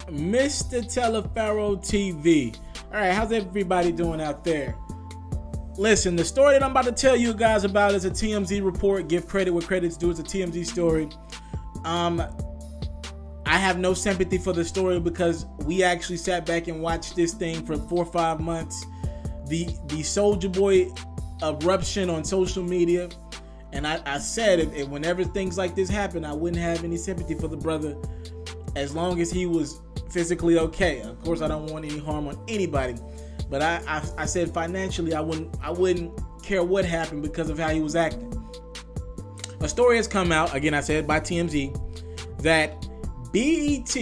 Mr. Taliaferro TV. All right, how's everybody doing out there? Listen, the story that I'm about to tell you guys about is a TMZ report. Give credit where credit's due. It's a TMZ story. I have no sympathy for the story because we actually sat back and watched this thing for 4 or 5 months. The Soulja Boy eruption on social media. And I said if whenever things like this happen, I wouldn't have any sympathy for the brother as long as he was physically okay. Of course, I don't want any harm on anybody. But I said financially, I wouldn't care what happened because of how he was acting. A story has come out, again I said by TMZ, that BET,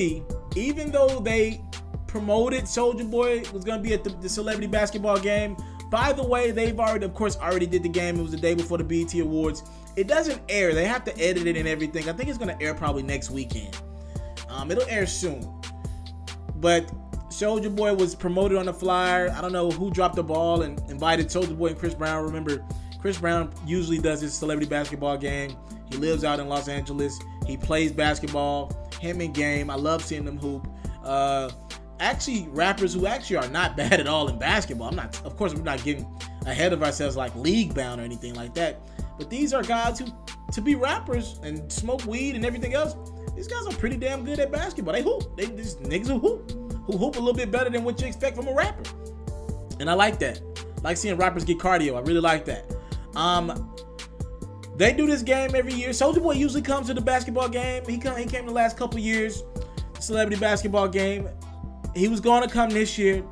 even though they promoted Soulja Boy was going to be at the celebrity basketball game. By the way, they've already did the game. It was the day before the BET Awards. It doesn't air. They have to edit it and everything. I think it's going to air probably next weekend. It'll air soon. But Soulja Boy was promoted on the flyer. I don't know who dropped the ball and invited Soulja Boy and Chris Brown. Remember, Chris Brown usually does his celebrity basketball game. He lives out in Los Angeles. He plays basketball. Him in game. I love seeing them hoop. Actually, rappers who actually are not bad at all in basketball. Of course, we're not getting ahead of ourselves like league bound or anything like that. But these are guys who, to be rappers and smoke weed and everything else, these guys are pretty damn good at basketball. They hoop. They just niggas who hoop a little bit better than what you expect from a rapper. And I like that. I like seeing rappers get cardio. I really like that. They do this game every year. Soulja Boy usually comes to the basketball game. He came the last couple years, the celebrity basketball game. He was going to come this year,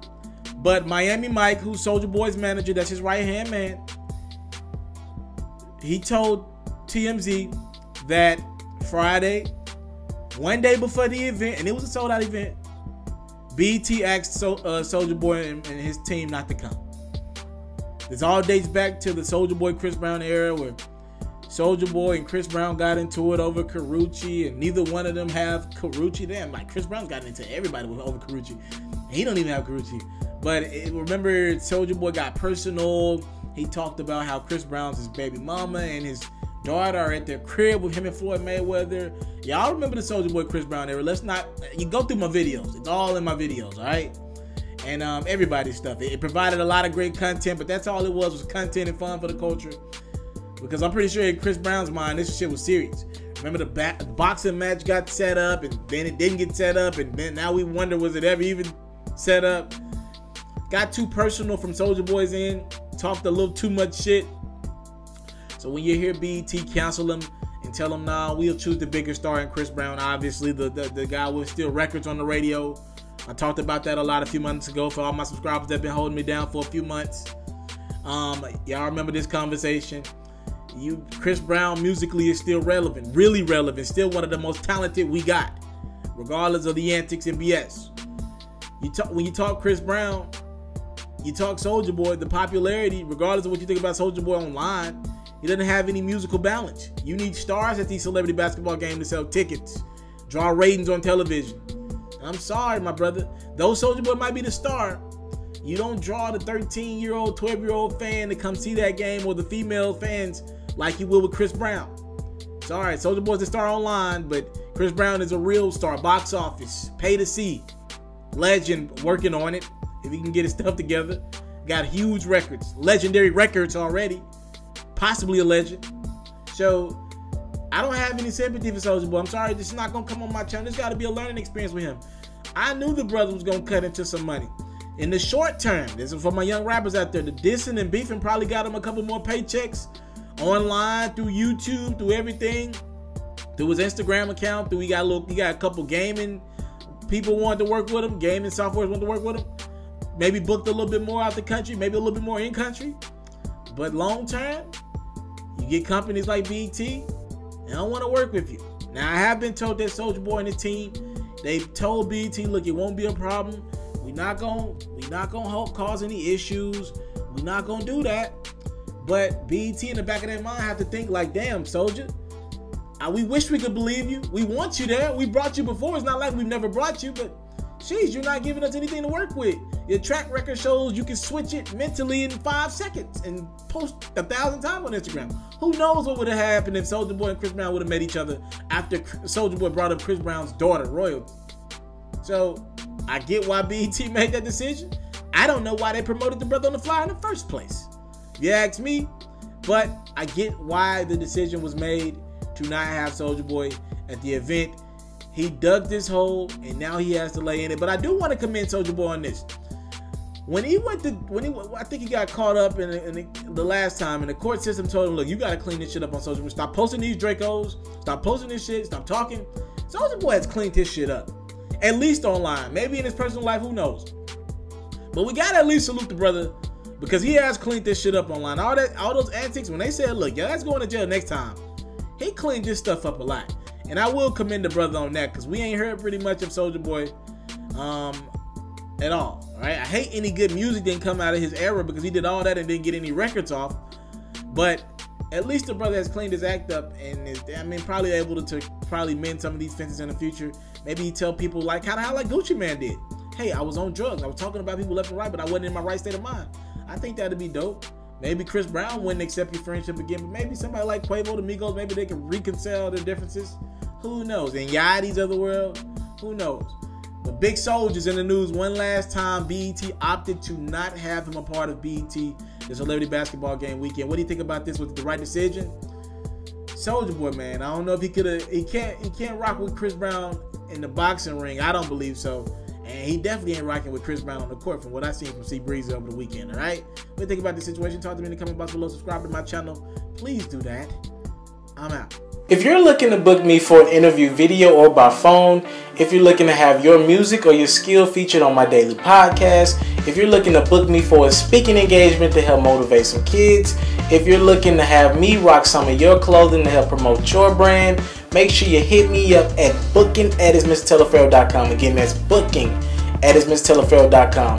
but Miami Mike, who's Soulja Boy's manager, that's his right-hand man, he told TMZ that Friday, one day before the event, and it was a sold-out event, BET asked Soulja Boy and his team not to come. This all dates back to the Soulja Boy Chris Brown era where Soulja Boy and Chris Brown got into it over Karuchi, and neither one of them have Karuchi. Damn, like Chris Brown's got into everybody with over Karuchi. He don't even have Karuchi. But remember, Soulja Boy got personal. He talked about how Chris Brown's his baby mama and his daughter are at their crib with him and Floyd Mayweather. Y'all remember the Soulja Boy Chris Brown era. You go through my videos. It's all in my videos, all right? And everybody's stuff. It provided a lot of great content, but that's all it was content and fun for the culture. Because I'm pretty sure in Chris Brown's mind, this shit was serious. Remember the boxing match got set up, and then it didn't get set up, and then now we wonder, was it ever even set up? Got too personal from Soulja Boy's end. Talked a little too much shit. So when you hear BET cancel him and tell him, nah, we'll choose the bigger star in Chris Brown, obviously the guy with still records on the radio. I talked about that a few months ago for all my subscribers that have been holding me down for a few months. Y'all remember this conversation. Chris Brown musically is still relevant, really relevant, still one of the most talented we got, regardless of the antics and BS. When you talk Chris Brown, you talk Soulja Boy, the popularity, regardless of what you think about Soulja Boy online, he doesn't have any musical balance. You need stars at these celebrity basketball games to sell tickets, draw ratings on television. And I'm sorry, my brother, though Soulja Boy might be the star, you don't draw the 13-year-old, 12-year-old fan to come see that game, or the female fans like you will with Chris Brown. Sorry, Soulja Boy's the star online, but Chris Brown is a real star. Box office, pay to see. Legend, working on it, if he can get his stuff together. Got huge records, legendary records already. Possibly a legend. So, I don't have any sympathy for Soulja Boy. I'm sorry, this is not going to come on my channel. There's got to be a learning experience with him. I knew the brother was going to cut into some money. In the short term, this is for my young rappers out there, the dissing and beefing probably got him a couple more paychecks online, through YouTube, through everything, through his Instagram account, he got a couple gaming people wanted to work with him, gaming software wanted to work with him, maybe booked a little bit more out the country, maybe a little bit more in country. But long term, you get companies like BET, they don't want to work with you. Now, I have been told that Soulja Boy and his team, they've told BET, look, it won't be a problem. We're not gonna cause any issues. We're not gonna do that. But BET in the back of their mind have to think like, damn, Soulja, we wish we could believe you. We want you there. We brought you before. It's not like we've never brought you, but jeez, you're not giving us anything to work with. Your track record shows you can switch it mentally in 5 seconds and post 1,000 times on Instagram. Who knows what would have happened if Soulja Boy and Chris Brown would have met each other after Soulja Boy brought up Chris Brown's daughter, Royalty. So I get why BET made that decision. I don't know why they promoted the brother on the fly in the first place, if you ask me. But I get why the decision was made to not have Soulja Boy at the event. He dug this hole, and now he has to lay in it. But I do want to commend Soulja Boy on this. I think he got caught up in the last time, and the court system told him, look, you got to clean this shit up on Soulja Boy. Stop posting these Dracos. Stop posting this shit. Stop talking. Soulja Boy has cleaned his shit up, at least online. Maybe in his personal life, who knows? But we got to at least salute the brother, because he has cleaned this shit up online. All those antics, when they said, look, yo, that's going to jail next time, he cleaned this stuff up a lot. And I will commend the brother on that, because we ain't heard pretty much of Soulja Boy at all. Right? I hate any good music didn't come out of his era, because he did all that and didn't get any records off. But at least the brother has cleaned his act up and is, probably able to probably mend some of these fences in the future. Maybe he tell people like kind of how like Gucci Mane did. Hey, I was on drugs. I was talking about people left and right, but I wasn't in my right state of mind. I think that'd be dope. Maybe Chris Brown wouldn't accept your friendship again, but maybe somebody like Quavo, the Migos, maybe they can reconcile their differences. Who knows? And Yachty's of the world, who knows? The Big Soulja's in the news one last time. BET opted to not have him a part of BET, the Celebrity Basketball Game weekend. What do you think about this? Was it the right decision? Soulja Boy, man, I don't know if he could have. He can't rock with Chris Brown in the boxing ring. I don't believe so. And he definitely ain't rocking with Chris Brown on the court from what I seen from C Breezy over the weekend, all right? What do you think about this situation? Talk to me in the comment box below. Subscribe to my channel. Please do that. I'm out. If you're looking to book me for an interview video or by phone, if you're looking to have your music or your skill featured on my daily podcast, if you're looking to book me for a speaking engagement to help motivate some kids, if you're looking to have me rock some of your clothing to help promote your brand, make sure you hit me up at booking@itsmrtaliaferro.com. Again, that's booking@itsmrtaliaferro.com.